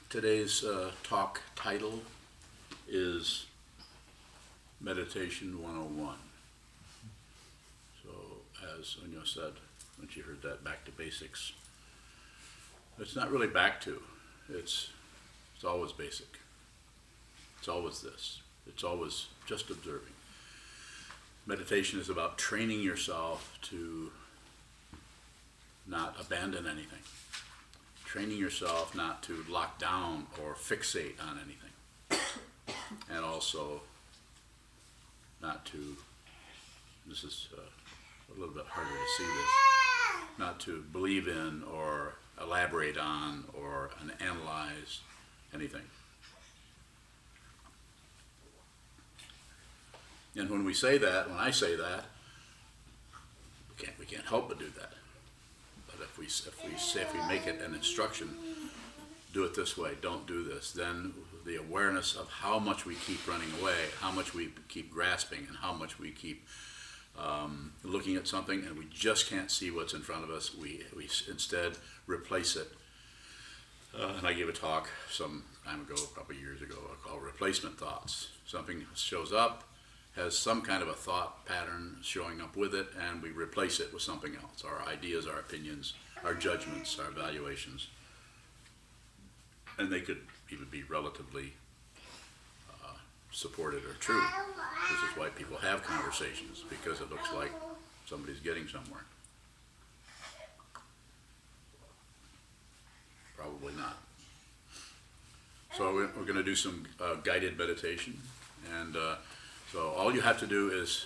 Today's talk title is Meditation 101. So, as Unyo said, when she heard that, back to basics. It's not really back to, it's always basic. It's always this. It's always just observing. Meditation is about training yourself to not abandon anything. Training yourself not to lock down or fixate on anything. And also not to, this is a little bit harder to see this, not to believe in or elaborate on or analyze anything. And when we say that, when I say that, we can't help but do that. But if we make it an instruction, do it this way, don't do this, then the awareness of how much we keep running away, how much we keep grasping, and how much we keep looking at something, and we just can't see what's in front of us. We instead replace it. And I gave a talk some time ago, probably years ago, called Replacement Thoughts. Something shows up, has some kind of a thought pattern showing up with it, and we replace it with something else. Our ideas, our opinions, our judgments, our evaluations. And they could even be relatively supported or true. This is why people have conversations, because it looks like somebody's getting somewhere. Probably not. So we're going to do some guided meditation, and so all you have to do is,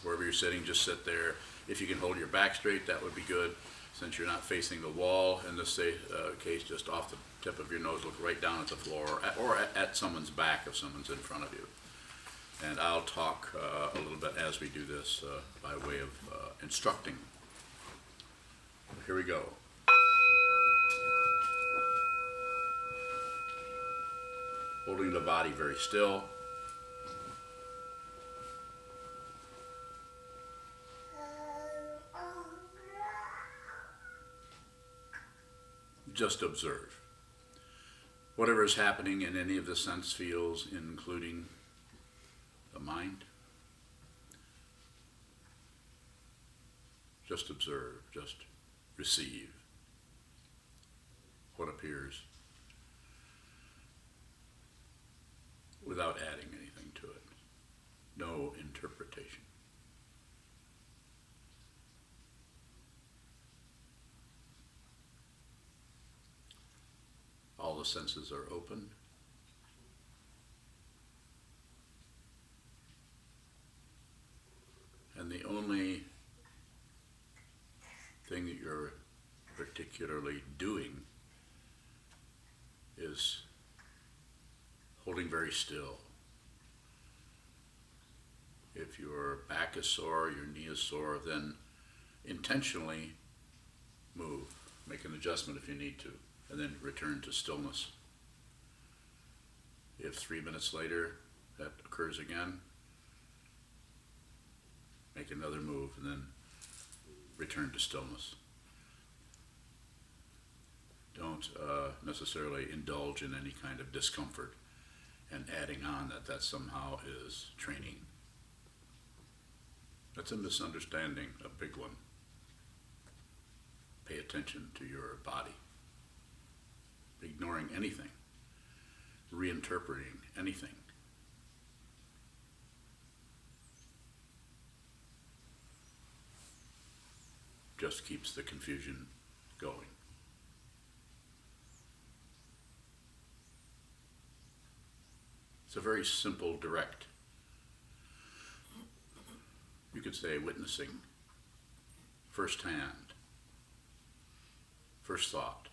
wherever you're sitting, just sit there. If you can hold your back straight, that would be good. Since you're not facing the wall, in this case, just off the tip of your nose, look right down at the floor, or at someone's back if someone's in front of you. And I'll talk a little bit as we do this by way of instructing. Here we go. Holding the body very still. Just observe. Whatever is happening in any of the sense fields, including the mind, just observe, just receive what appears without adding anything to it. No interpretation. All the senses are open. And the only thing that you're particularly doing is holding very still. If your back is sore, your knee is sore, then intentionally move. Make an adjustment if you need to, and then return to stillness. If 3 minutes later that occurs again, make another move and then return to stillness. Don't necessarily indulge in any kind of discomfort and adding on that somehow is training. That's a misunderstanding, a big one. Pay attention to your body. Ignoring anything, reinterpreting anything. Just keeps the confusion going. It's a very simple, direct. You could say witnessing, first hand, first thought,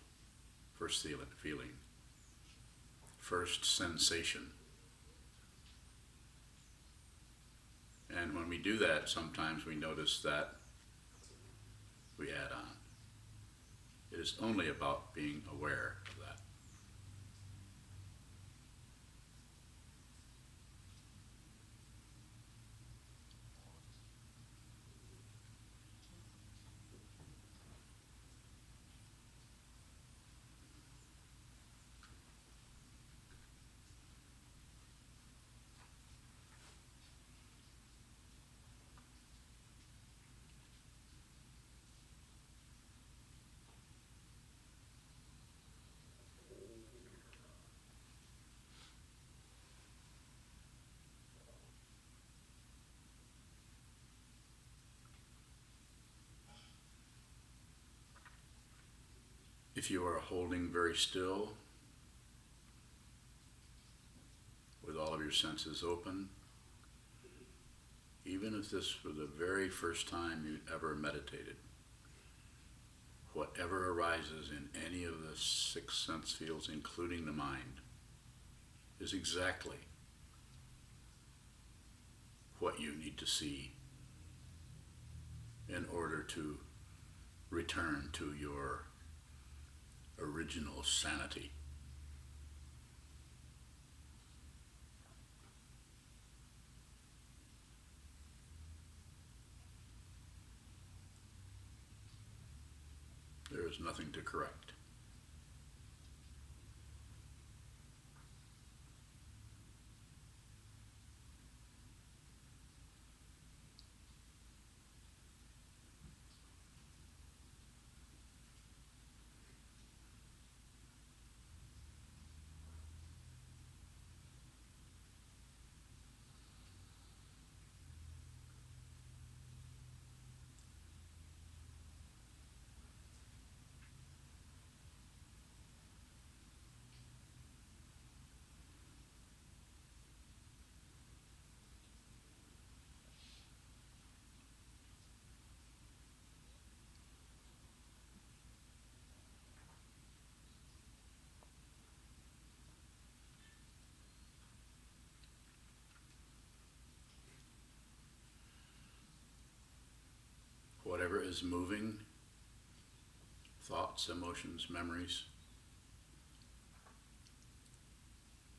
first feeling, first sensation. And when we do that, sometimes we notice that we add on. It is only about being aware of that. If you are holding very still, with all of your senses open, even if this were the very first time you ever meditated, whatever arises in any of the 6 sense fields, including the mind, is exactly what you need to see in order to return to your original sanity. There is nothing to correct. Whatever is moving, thoughts, emotions, memories,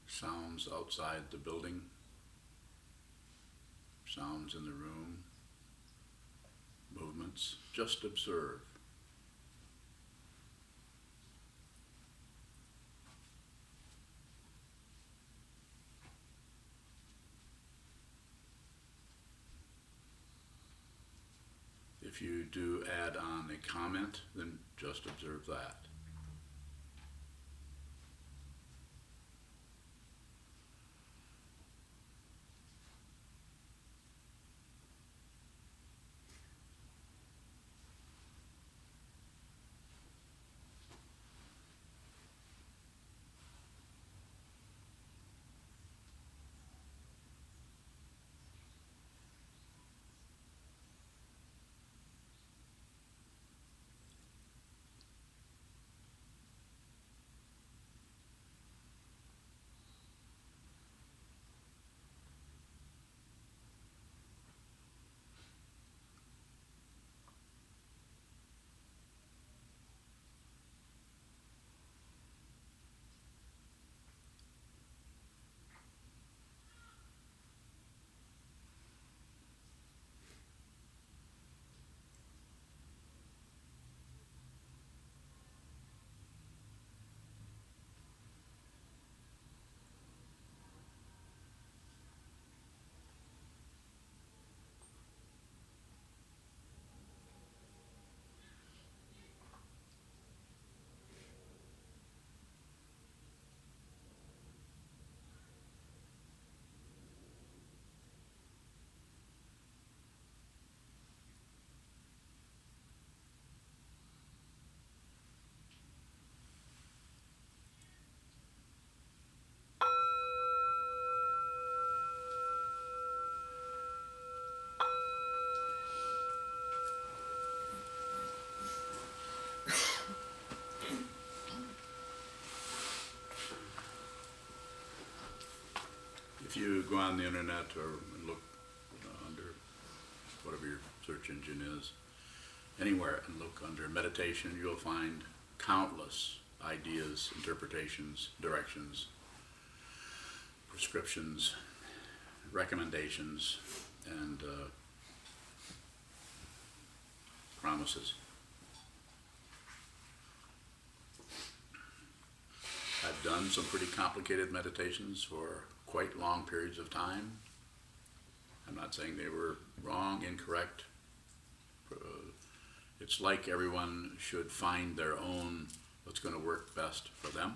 sounds outside the building, sounds in the room, movements, just observe. If you do add on a comment, then just observe that. If you go on the internet or look under whatever your search engine is, anywhere, and look under meditation, you'll find countless ideas, interpretations, directions, prescriptions, recommendations, and promises. I've done some pretty complicated meditations for quite long periods of time. I'm not saying they were wrong, incorrect. It's like everyone should find their own, what's going to work best for them.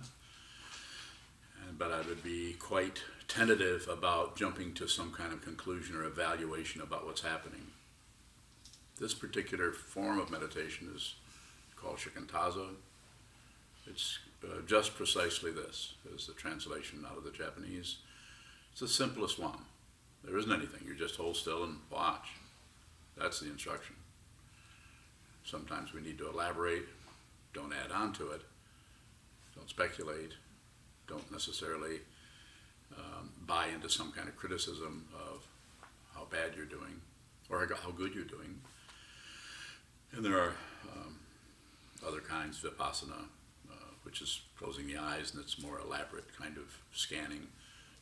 But I would be quite tentative about jumping to some kind of conclusion or evaluation about what's happening. This particular form of meditation is called shikantaza. It's just precisely this, is the translation out of the Japanese. It's the simplest one. There isn't anything. You just hold still and watch. That's the instruction. Sometimes we need to elaborate. Don't add on to it. Don't speculate. Don't necessarily buy into some kind of criticism of how bad you're doing or how good you're doing. And there are other kinds, vipassana, which is closing the eyes, and it's more elaborate kind of scanning.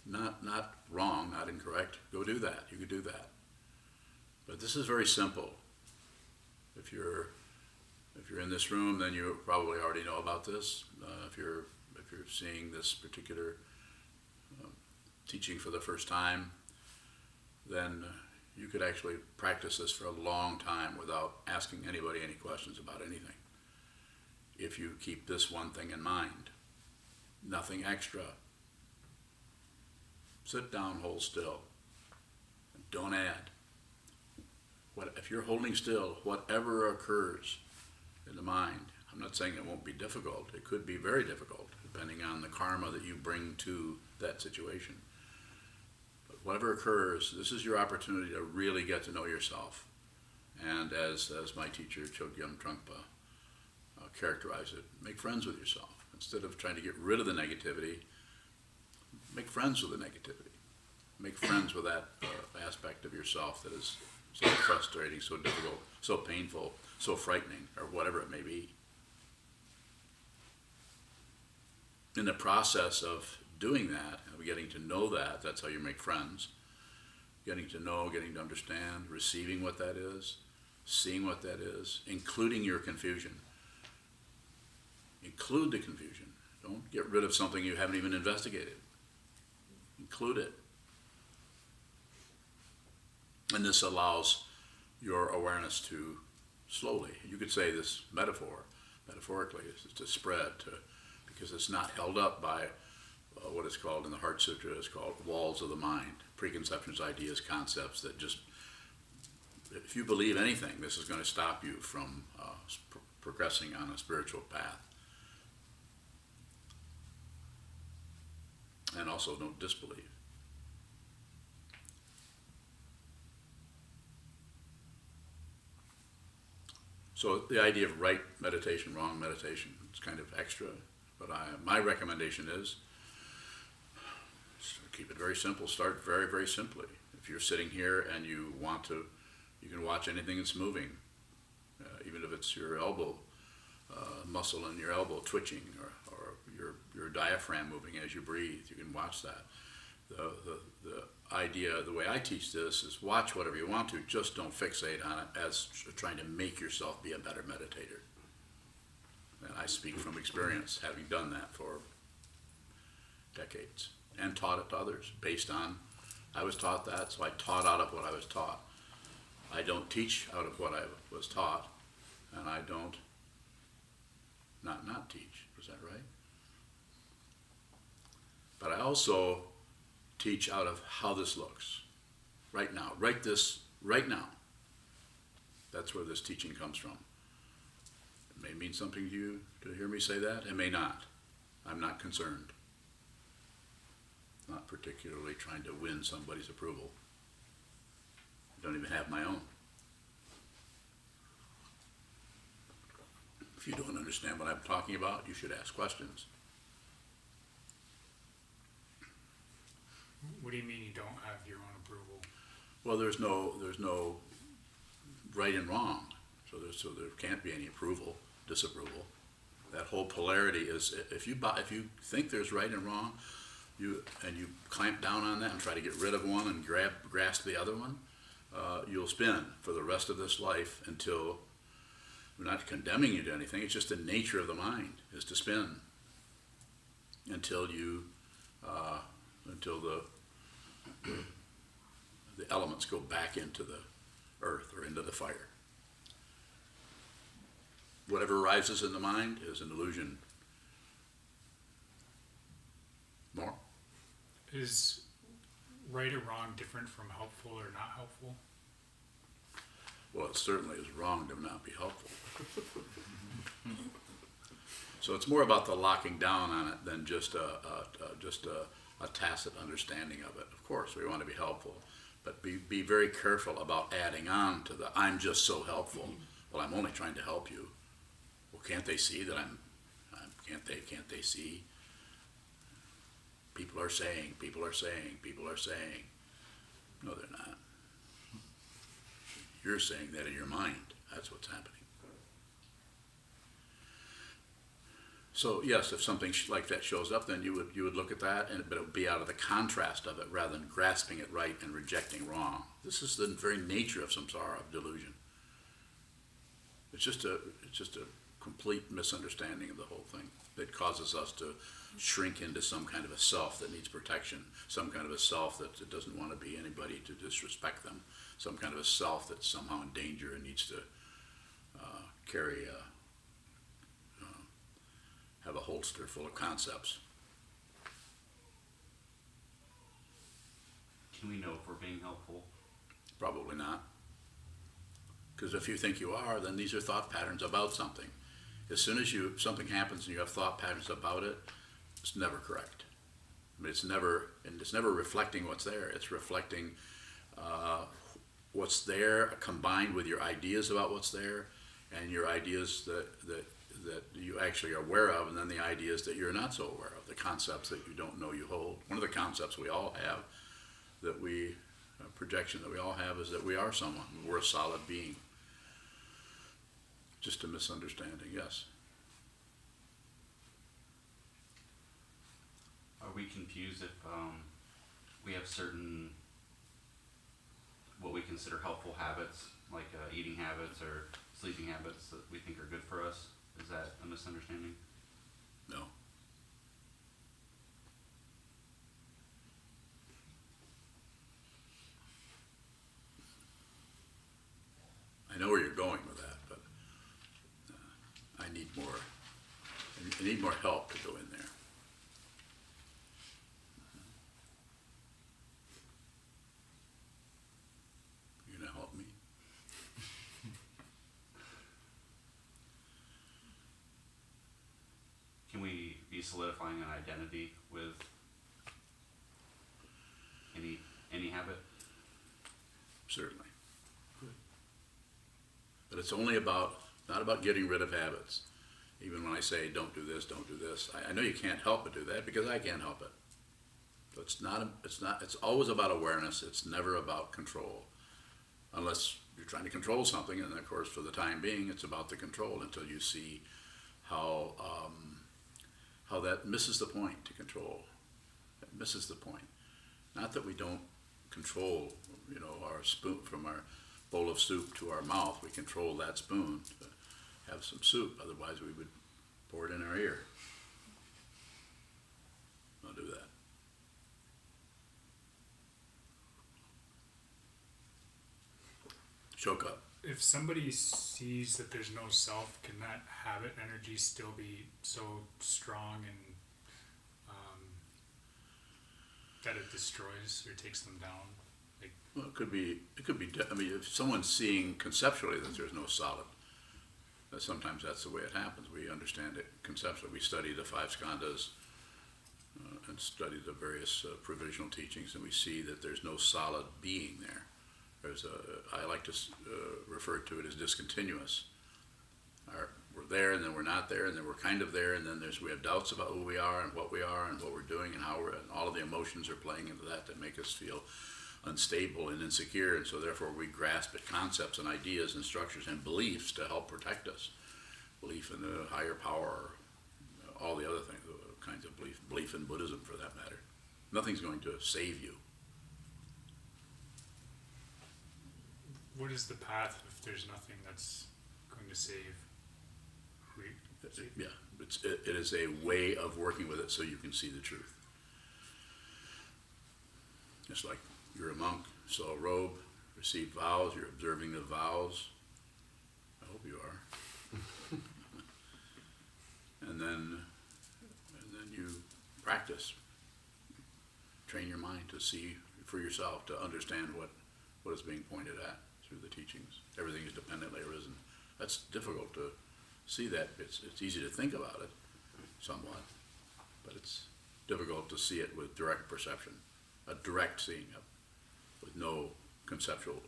Not wrong, not incorrect. Go do that. You could do that. But this is very simple. If you're in this room, then you probably already know about this. If you're seeing this particular teaching for the first time, then you could actually practice this for a long time without asking anybody any questions about anything. If you keep this one thing in mind, nothing extra. Sit down, hold still, and don't add. If you're holding still, whatever occurs in the mind, I'm not saying it won't be difficult. It could be very difficult, depending on the karma that you bring to that situation. But whatever occurs, this is your opportunity to really get to know yourself. And as my teacher, Chogyam Trungpa, characterized it, make friends with yourself. Instead of trying to get rid of the negativity, make friends with the negativity. Make friends with that aspect of yourself that is so frustrating, so difficult, so painful, so frightening, or whatever it may be. In the process of doing that, and getting to know that, that's how you make friends. Getting to know, getting to understand, receiving what that is, seeing what that is, including your confusion. Include the confusion. Don't get rid of something you haven't even investigated. Include it. And this allows your awareness to slowly, you could say this metaphorically, is to spread, because it's not held up by what is called in the Heart Sutra, is called walls of the mind, preconceptions, ideas, concepts that just, if you believe anything, this is going to stop you from progressing on a spiritual path. And also don't disbelieve. So the idea of right meditation, wrong meditation, it's kind of extra, but my recommendation is keep it very simple. Start very, very simply. If you're sitting here and you want to, you can watch anything that's moving, even if it's your elbow muscle in your elbow twitching, or your diaphragm moving as you breathe. You can watch that. The idea, the way I teach this, is watch whatever you want to, just don't fixate on it as trying to make yourself be a better meditator. And I speak from experience, having done that for decades, and taught it to others based on, I was taught that, so I taught out of what I was taught. I don't teach out of what I was taught, and I don't not teach. Is that right? But I also teach out of how this looks right now. Write this right now. That's where this teaching comes from. It may mean something to you to hear me say that. It may not. I'm not concerned. Not particularly trying to win somebody's approval. I don't even have my own. If you don't understand what I'm talking about, you should ask questions. What do you mean you don't have your own approval? Well, there's no right and wrong, so there can't be any approval, disapproval. That whole polarity is, if you think there's right and wrong, you clamp down on that and try to get rid of one and grasp the other one, you'll spin for the rest of this life until, we're not condemning you to anything, it's just the nature of the mind is to spin until the elements go back into the earth or into the fire. Whatever arises in the mind is an illusion. More? Is right or wrong different from helpful or not helpful? Well, it certainly is wrong to not be helpful. So it's more about the locking down on it than just a tacit understanding of it. Of course, we want to be helpful, but be very careful about adding on to the "I'm just so helpful." Well, I'm only trying to help you. Well, can't they see that I'm can't they see? People are saying. No, they're not. You're saying that in your mind. That's what's happening. So yes, if something like that shows up, then you would look at that, but it would be out of the contrast of it rather than grasping it right and rejecting wrong. This is the very nature of samsara, of delusion. It's just a complete misunderstanding of the whole thing that causes us to shrink into some kind of a self that needs protection, some kind of a self that doesn't want to be anybody to disrespect them, some kind of a self that's somehow in danger and needs to have a holster full of concepts. Can we know if we're being helpful? Probably not. Because if you think you are, then these are thought patterns about something. As soon as something happens and you have thought patterns about it, it's never correct. I mean, it's never reflecting what's there. It's reflecting what's there combined with your ideas about what's there, and your ideas that you actually are aware of, and then the ideas that you're not so aware of, the concepts that you don't know you hold. One of the concepts we all have, projection that we all have, is that we are someone. We're a solid being. Just a misunderstanding, yes. Are we confused if we have certain, what we consider helpful habits, like eating habits or sleeping habits that we think are good for us? Is that a misunderstanding? No. I know where you're going with that, but I need more help to go in there. You gonna help me? Can we be solidifying an identity with any habit? Certainly. But it's only not about getting rid of habits. Even when I say don't do this, I know you can't help but do that because I can't help it. So it's always about awareness. It's never about control. Unless you're trying to control something, and of course for the time being it's about the control until you see how that misses the point to control. It misses the point. Not that we don't control, our spoon from our bowl of soup to our mouth. We control that spoon to have some soup. Otherwise, we would pour it in our ear. Don't do that. Choke up. If somebody sees that there's no self, can that habit energy still be so strong and that it destroys or takes them down? Well, it could be. I mean, if someone's seeing conceptually that there's no solid, sometimes that's the way it happens. We understand it conceptually. We study the five skandhas and study the various provisional teachings, and we see that there's no solid being there. I like to refer to it as discontinuous. We're there, and then we're not there, and then we're kind of there, and then we have doubts about who we are and what we're doing and how and all of the emotions are playing into that make us feel unstable and insecure, and so therefore we grasp at concepts and ideas and structures and beliefs to help protect us. Belief in the higher power, all the other things, kinds of belief in Buddhism for that matter. Nothing's going to save you. What is the path if there's nothing that's going to save? Yeah, it is a way of working with it so you can see the truth. It's like you're a monk, saw a robe, received vows, you're observing the vows. I hope you are. and then you practice. Train your mind to see for yourself, to understand what is being pointed at through the teachings. Everything is dependently arisen. That's difficult to see that. It's easy to think about it, somewhat, but it's difficult to see it with direct perception, a direct seeing of, with no conceptual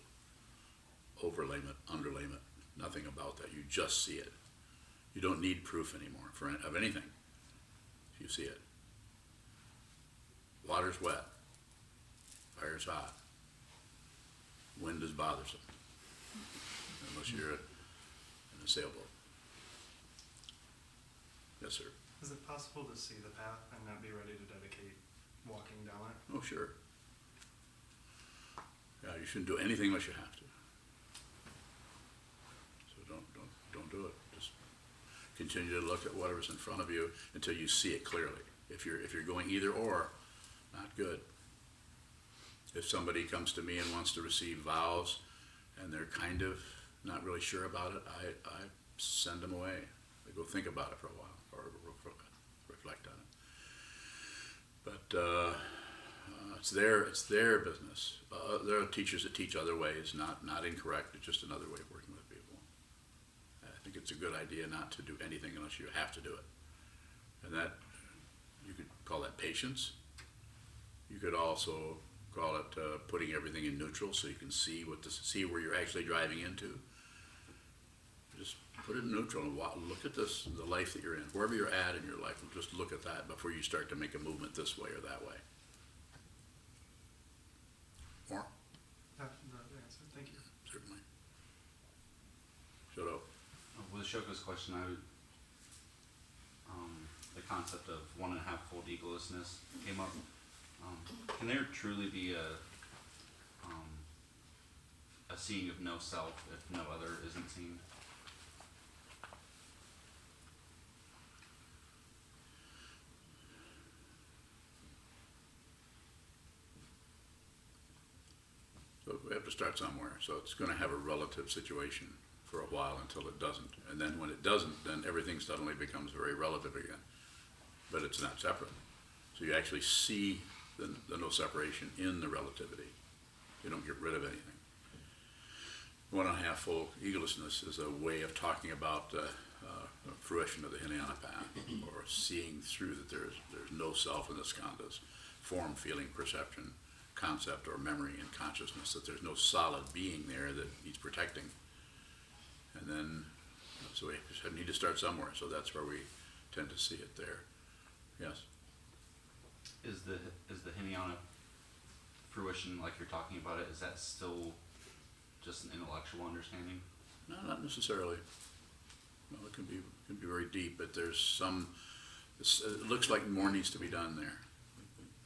overlayment, underlayment, nothing about that. You just see it. You don't need proof anymore of anything. If you see it. Water's wet. Fire's hot. Wind is bothersome. Unless you're in a sailboat. Yes, sir. Is it possible to see the path and not be ready to dedicate walking down it? Oh, sure. Yeah, you shouldn't do anything unless you have to. So don't do it. Just continue to look at whatever's in front of you until you see it clearly. If you're going either or, not good. If somebody comes to me and wants to receive vows and they're kind of not really sure about it, I send them away. I go think about it for a while or reflect on it. But it's their business. There are teachers that teach other ways, not incorrect. It's just another way of working with people. I think it's a good idea not to do anything unless you have to do it, and that you could call that patience. You could also call it putting everything in neutral, so you can see where you're actually driving into. Just put it in neutral and look at the life that you're in, wherever you're at in your life. Just look at that before you start to make a movement this way or that way. More? That's the answer. Thank you. Certainly. Shut up. With Shoko's question, the concept of 1.5-fold egolessness came up. Can there truly be a seeing of no self if no other isn't seen? So we have to start somewhere. So it's going to have a relative situation for a while until it doesn't. And then when it doesn't, then everything suddenly becomes very relative again. But it's not separate. So you actually see the no separation in the relativity. You don't get rid of anything. 1.5-fold egolessness is a way of talking about fruition of the Hinayana path, or seeing through that there's no self in the skandhas, form, feeling, perception, concept, or memory and consciousness, that there's no solid being there that he's protecting. And then, so we need to start somewhere, so that's where we tend to see it there. Yes? Is the Hinayana fruition, like you're talking about it, is that still just an intellectual understanding? No, not necessarily. No, it can be very deep, but there's it looks like more needs to be done there.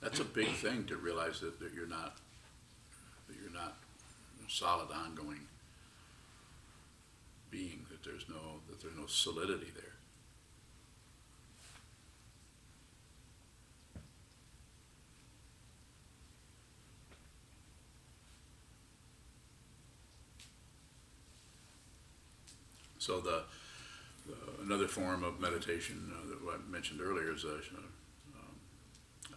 That's a big thing, to realize that you're not a solid, ongoing being, that there's no solidity there. So another form of meditation that I mentioned earlier is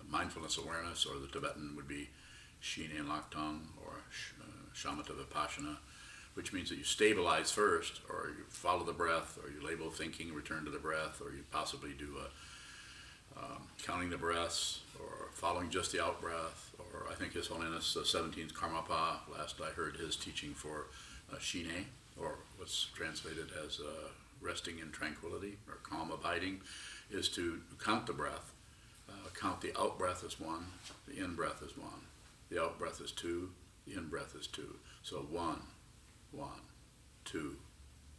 mindfulness awareness, or the Tibetan would be Shine Laktang, or Shamatha Vipassana, which means that you stabilize first, or you follow the breath, or you label thinking, return to the breath, or you possibly do counting the breaths, or following just the out breath, or I think His Holiness the 17th Karmapa, last I heard his teaching for Shine, or what's translated as resting in tranquility, or calm abiding, is to count the breath. Count the out breath as 1, the in breath is 1, the out breath is 2, the in breath is 2. So 1, 1, 2,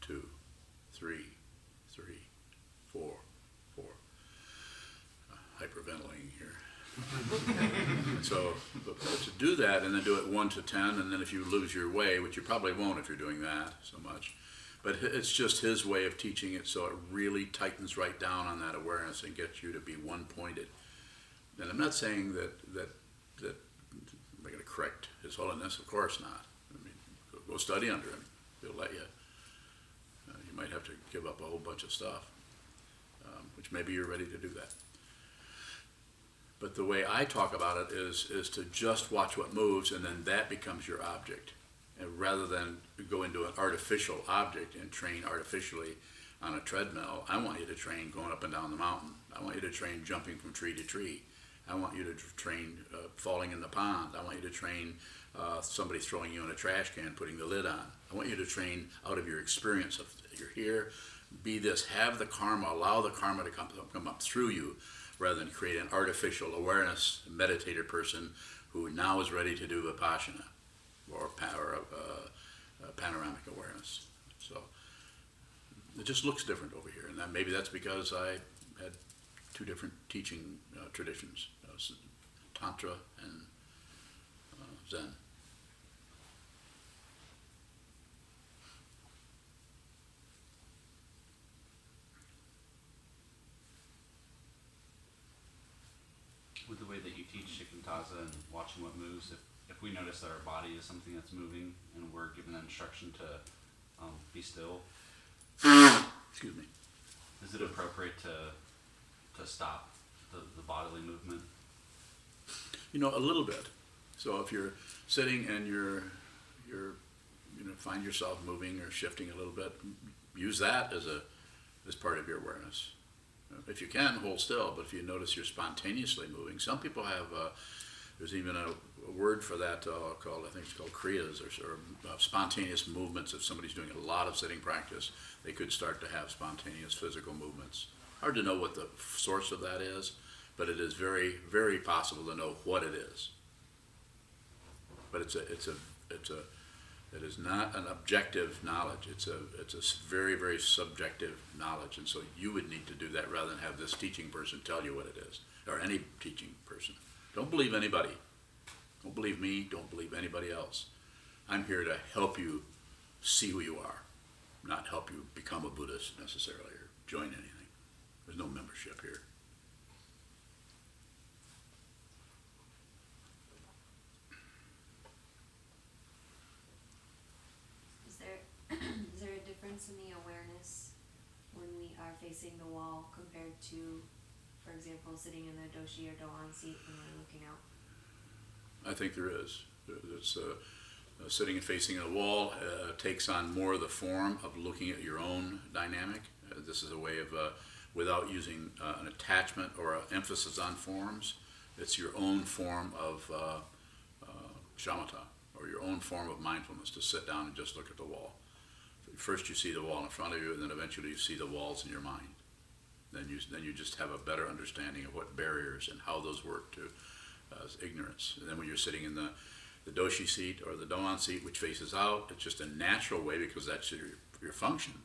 2, 3, 3, 4, 4. Hyperventilating here. So to do that, and then do it 1 to 10, and then if you lose your way, which you probably won't if you're doing that so much, but it's just his way of teaching it, so it really tightens right down on that awareness and gets you to be one-pointed. And I'm not saying that I'm going to correct His Holiness, of course not. I mean, go study under him. He'll let you. You might have to give up a whole bunch of stuff, which maybe you're ready to do that. But the way I talk about it is to just watch what moves, and then that becomes your object. And rather than go into an artificial object and train artificially, on a treadmill. I want you to train going up and down the mountain. I want you to train jumping from tree to tree. I want you to train falling in the pond. I want you to train somebody throwing you in a trash can, putting the lid on. I want you to train out of your experience of you're here, be this, have the karma, allow the karma to come up through you, rather than create an artificial awareness meditator person who now is ready to do vipassana or panoramic awareness. So it just looks different over here, and maybe that's because I had two different teaching traditions, Tantra and Zen. With the way that you teach shikantaza and watching what moves, if we notice that our body is something that's moving and we're given an instruction to be still, Excuse me. is it appropriate to stop the bodily movement? You know, a little bit. So if you're sitting and you're find yourself moving or shifting a little bit, use that as part of your awareness. If you can, hold still, but if you notice you're spontaneously moving, some people have, there's even a word for that called, I think it's called kriyas, or spontaneous movements. If somebody's doing a lot of sitting practice, they could start to have spontaneous physical movements. Hard to know what the source of that is, but it is very, very possible to know what it is. But it is not an objective knowledge. It's a very, very subjective knowledge, and so you would need to do that rather than have this teaching person tell you what it is, or any teaching person. Don't believe anybody. Don't believe me. Don't believe anybody else. I'm here to help you see who you are, not help you become a Buddhist necessarily or join anything. There's no membership here. Is there a difference in the awareness when we are facing the wall compared to, for example, sitting in the doshi or doan seat when we're looking out? I think there is. It's sitting and facing a wall takes on more of the form of looking at your own dynamic. This is a way of, without using an attachment or an emphasis on forms, it's your own form of shamatha, or your own form of mindfulness, to sit down and just look at the wall. First you see the wall in front of you, and then eventually you see the walls in your mind. Then you just have a better understanding of what barriers and how those work to ignorance. And then when you're sitting in the doshi seat or the doan seat, which faces out, it's just a natural way, because that's your function.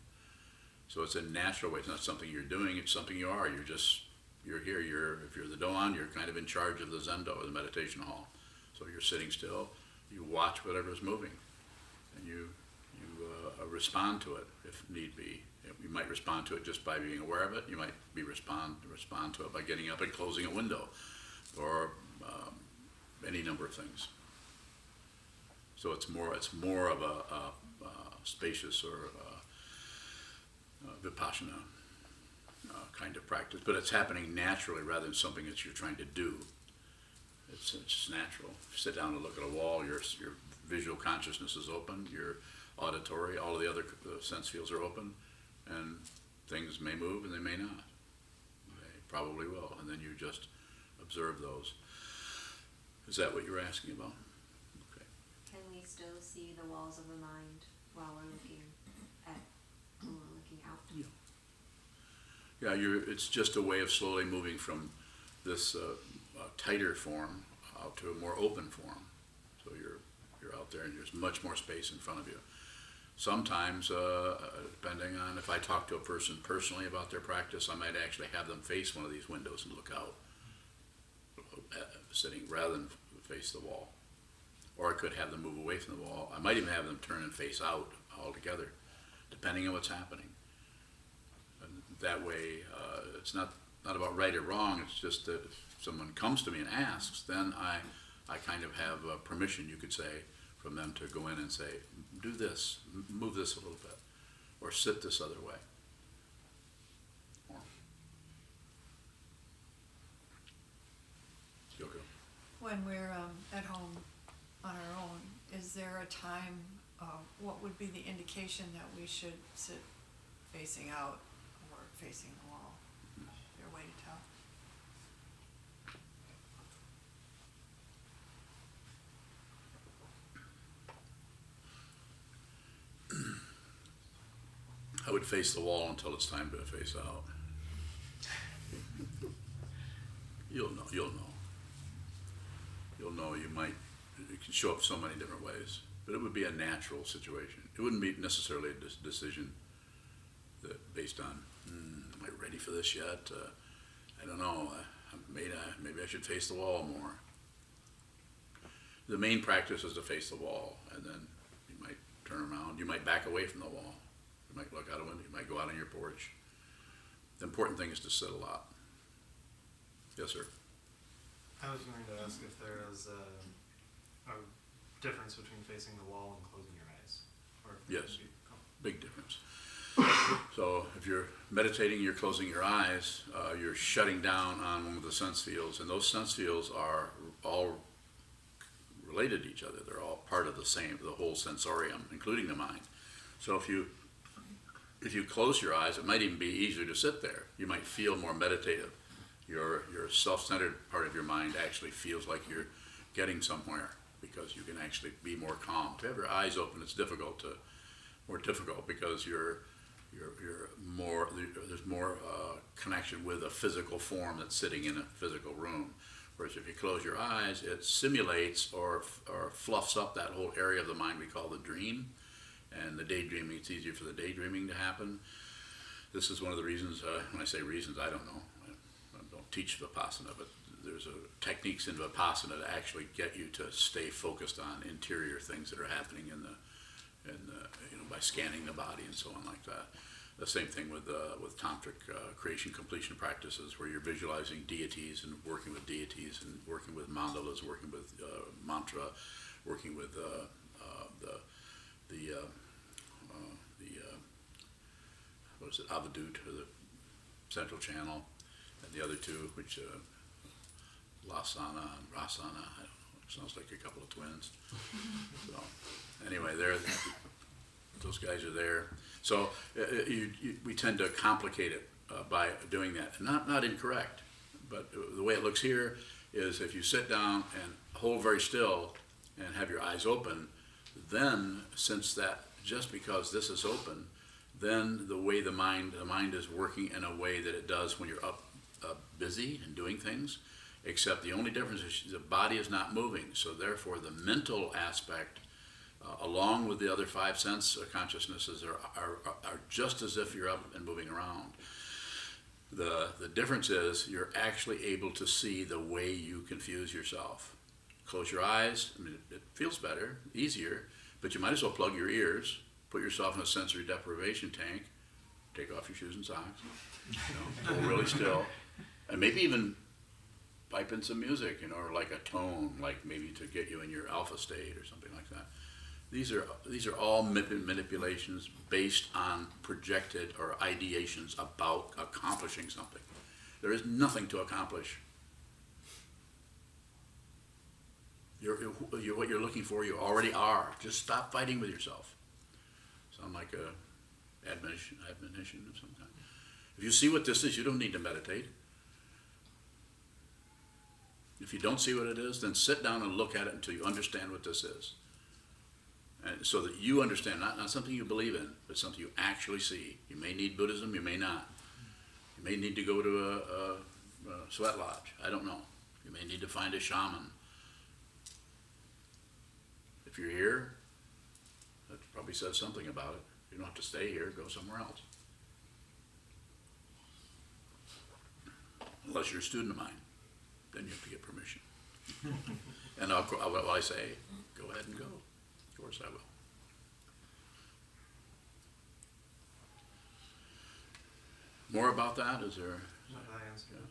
So it's a natural way. It's not something you're doing, it's something you are. You're here. If you're the doan, you're kind of in charge of the zendo, or the meditation hall. So you're sitting still, you watch whatever's moving, and you respond to it if need be. You might respond to it just by being aware of it. You might respond to it by getting up and closing a window, or any number of things. So it's more of a spacious or vipassana kind of practice, but it's happening naturally rather than something that you're trying to do. It's just natural. Sit down and look at a wall. Your visual consciousness is open. Your auditory, all of the other sense fields are open, and things may move and they may not. They probably will, and then you just observe those. Is that what you're asking about? Okay. Can we still see the walls of the mind while we're looking out? Yeah, it's just a way of slowly moving from this tighter form out to a more open form. So you're out there, and there's much more space in front of you. Sometimes, depending on if I talk to a person personally about their practice, I might actually have them face one of these windows and look out, sitting, rather than face the wall. Or I could have them move away from the wall. I might even have them turn and face out altogether, depending on what's happening. And that way, it's not about right or wrong. It's just that if someone comes to me and asks, then I kind of have permission, you could say, from them to go in and say, do this, move this a little bit, or sit this other way. Yoko. When we're at home on our own, is there a time, what would be the indication that we should sit facing out or facing the wall. Is there a way to tell? I would face the wall until it's time to face out. You'll know. It can show up so many different ways, but it would be a natural situation. It wouldn't be necessarily a decision that based on, am I ready for this yet? I don't know. Maybe I should face the wall more. The main practice is to face the wall, and then you might turn around. You might back away from the wall. You might look out a window. You might go out on your porch. The important thing is to sit a lot. Yes, sir. I was going to ask if there is a difference between facing the wall and closing your eyes. Or if Yes. Big difference. So if you're meditating, you're closing your eyes, you're shutting down on one of the sense fields, and those sense fields are all related to each other. They're all part of the whole sensorium, including the mind. So if you close your eyes, it might even be easier to sit there. You might feel more meditative. Your self-centered part of your mind actually feels like you're getting somewhere because you can actually be more calm. To have your eyes open, it's more difficult because there's more connection with a physical form that's sitting in a physical room. Whereas if you close your eyes, it simulates or fluffs up that whole area of the mind we call the dream. And the daydreaming, it's easier for the daydreaming to happen. This is one of the reasons, when I say reasons, I don't know. I don't teach Vipassana, but there's techniques in Vipassana to actually get you to stay focused on interior things that are happening by scanning the body and so on like that. The same thing with tantric creation completion practices, where you're visualizing deities and working with deities and working with mandalas, working with mantra, working with the Avadut, or the central channel, and the other two, which Lasana and Rasana. I don't know. It sounds like a couple of twins. So anyway, those guys are there. So we tend to complicate it by doing that. Not incorrect, but the way it looks here is if you sit down and hold very still and have your eyes open, then just because this is open, then the way the mind is working in a way that it does when you're up busy and doing things, except the only difference is the body is not moving. So therefore the mental aspect, along with the other five sense consciousnesses, are just as if you're up and moving around. The difference is you're actually able to see the way you confuse yourself. Close your eyes. I mean, it feels better, easier, but you might as well plug your ears, put yourself in a sensory deprivation tank, take off your shoes and socks, go really still, and maybe even pipe in some music, or like a tone, like maybe to get you in your alpha state or something like that. These are all manipulations based on projected or ideations about accomplishing something. There is nothing to accomplish. What you're looking for, you already are. Just stop fighting with yourself. Sound like a admonition of some kind. If you see what this is, you don't need to meditate. If you don't see what it is, then sit down and look at it until you understand what this is. And so that you understand, not something you believe in, but something you actually see. You may need Buddhism, you may not. You may need to go to a sweat lodge. I don't know. You may need to find a shaman. If you're here, that probably says something about it. You don't have to stay here, go somewhere else. Unless you're a student of mine, then you have to get permission. And what I say, go ahead and go. Of course I will. More about that? Is there?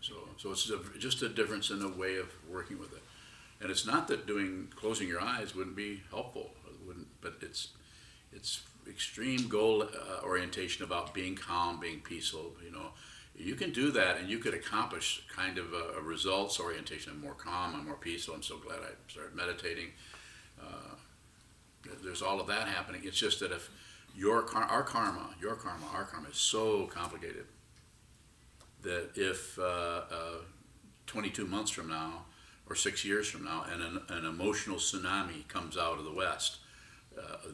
So it's just a difference in the way of working with it. And it's not that closing your eyes wouldn't be helpful, but it's extreme goal orientation about being calm, being peaceful. You can do that, and you could accomplish kind of a results orientation. I'm more calm, I'm more peaceful. I'm so glad I started meditating. There's all of that happening. It's just that if our karma is so complicated that if 22 months from now or 6 years from now and an emotional tsunami comes out of the West,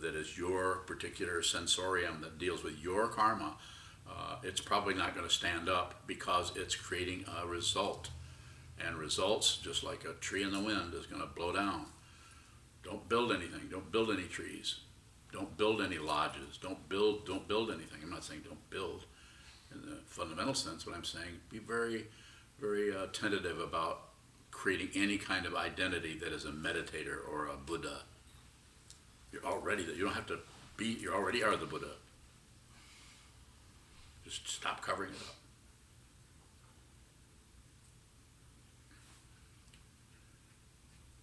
that is your particular sensorium that deals with your karma, it's probably not going to stand up because it's creating a result. And results, just like a tree in the wind, is going to blow down. Don't build anything. Don't build any trees. Don't build any lodges. Don't build anything. I'm not saying don't build in the fundamental sense, but I'm saying be very, very tentative about creating any kind of identity that is a meditator or a Buddha. You're already that. You don't have to be. You already are the Buddha. Just stop covering it up.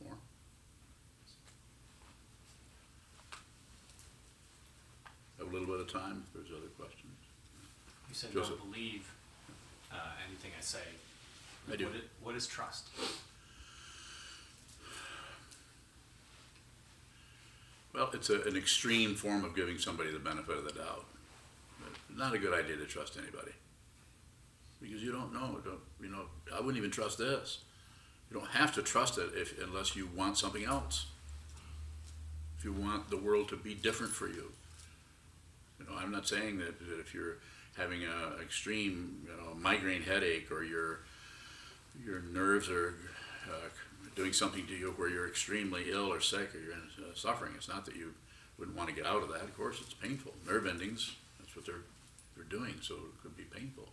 More? Have a little bit of time if there's other questions. You said Joseph. don't believe anything I say. I do. What is trust? Well, it's an extreme form of giving somebody the benefit of the doubt. Not a good idea to trust anybody because you don't know. I wouldn't even trust this. You don't have to trust it unless you want something else. If you want the world to be different for you. I'm not saying that if you're having an extreme, migraine headache or your nerves are doing something to you where you're extremely ill or sick or you're suffering. It's not that you wouldn't want to get out of that. Of course, it's painful. Nerve endings, that's what they're doing, so it could be painful.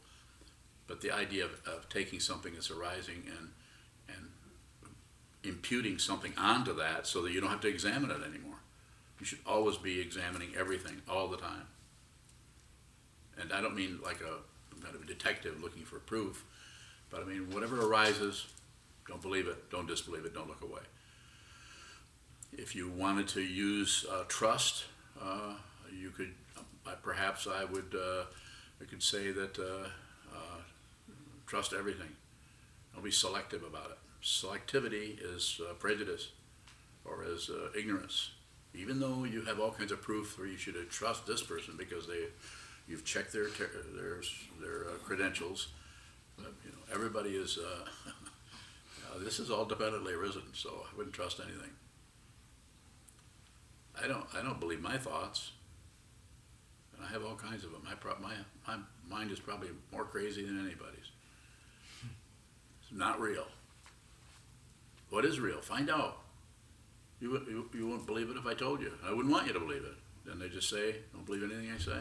But the idea of taking something that's arising and imputing something onto that so that you don't have to examine it anymore. You should always be examining everything all the time. And I don't mean like a kind of a detective looking for proof, but I mean whatever arises, don't believe it, don't disbelieve it, don't look away. If you wanted to use trust, you could, perhaps I could say that trust everything. Don't be selective about it. Selectivity is prejudice or is ignorance. Even though you have all kinds of proof where you should trust this person because you've checked their credentials, but, everybody is. This is all dependently arisen, so I wouldn't trust anything. I don't believe my thoughts, and I have all kinds of them. My mind is probably more crazy than anybody's. It's not real. What is real? Find out. You won't believe it if I told you. I wouldn't want you to believe it. Then they just say, don't believe anything I say?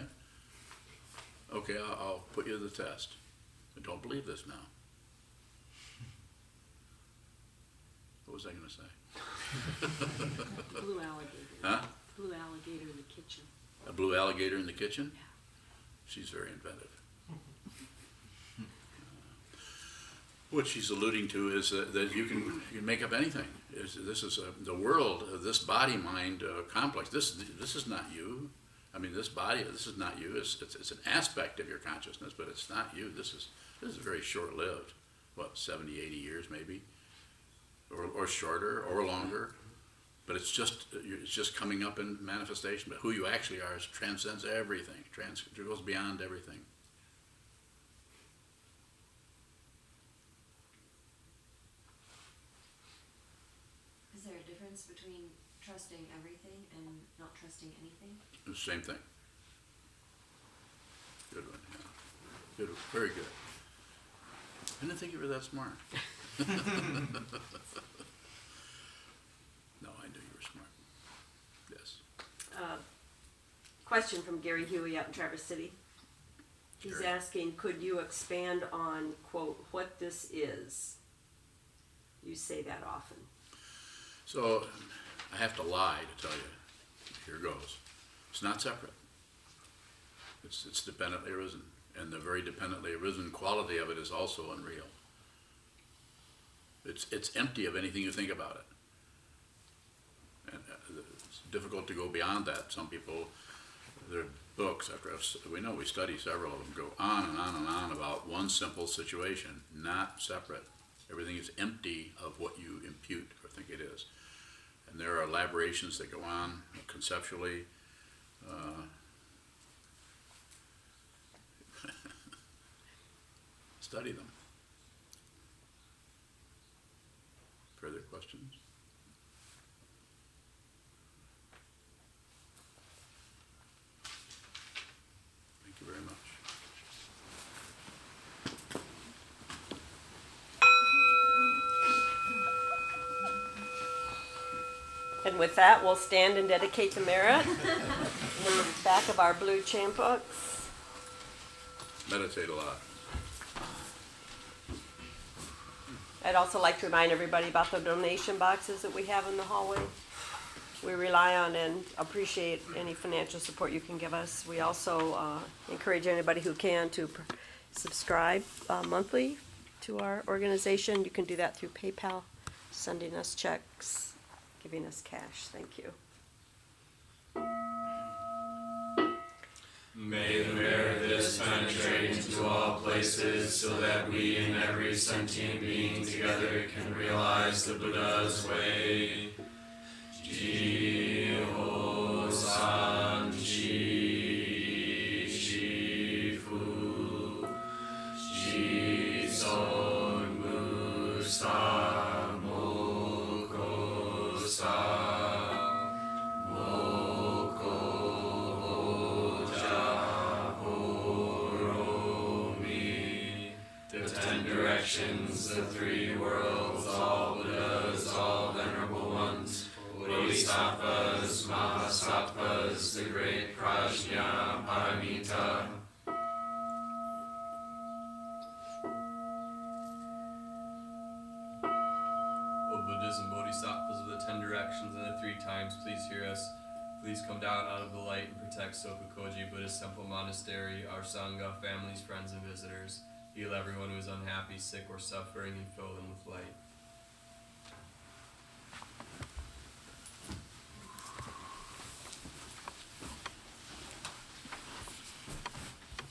Okay, I'll put you to the test. But don't believe this now. What was I going to say? Blue alligator. Huh? Blue alligator in the kitchen. A blue alligator in the kitchen? Yeah. She's very inventive. What she's alluding to is that you can make up anything. This is the world, this body-mind complex. This is not you. I mean, this body. This is not you. It's an aspect of your consciousness, but it's not you. This is very short-lived. What, 70, 80 years maybe, or shorter, or longer. But it's just coming up in manifestation. But who you actually are transcends everything. It goes beyond everything. Is there a difference between trusting everything and not trusting anything? The same thing. Good one, yeah. Good, very good. I didn't think you were that smart. No, I knew you were smart. Yes. Question from Gary Huey out in Traverse City. He's Gary. asking, could you expand on, quote, what this is? You say that often. So, I have to lie to tell you. Here goes. It's not separate. It's dependently arisen. And the very dependently arisen quality of it is also unreal. It's empty of anything you think about it. And it's difficult to go beyond that. Some people, their books, we study several of them, go on and on and on about one simple situation, not separate. Everything is empty of what you impute or think it is. And there are elaborations that go on conceptually. study them. Further questions? Thank you very much. And with that, we'll stand and dedicate the merit in the back of our blue chant books. Meditate a lot. I'd also like to remind everybody about the donation boxes that we have in the hallway. We rely on and appreciate any financial support you can give us. We also encourage anybody who can to subscribe monthly to our organization. You can do that through PayPal, sending us checks, giving us cash. Thank you. May the merit of this penetrate into all places, so that we and every sentient being together can realize the Buddha's way. Ji-ho-san, ji-shi-fu, ji-son mu-sa, mo-ko-sa. The three worlds, all Buddhas, all venerable ones, Bodhisattvas, Mahasattvas, the great Prajna Paramita. O Buddhas and Bodhisattvas of the 10 directions and the 3 times, please hear us. Please come down out of the light and protect Sokukoji Buddhist Temple Monastery, our Sangha, families, friends, and visitors. Heal everyone who is unhappy, sick, or suffering, and fill them with light.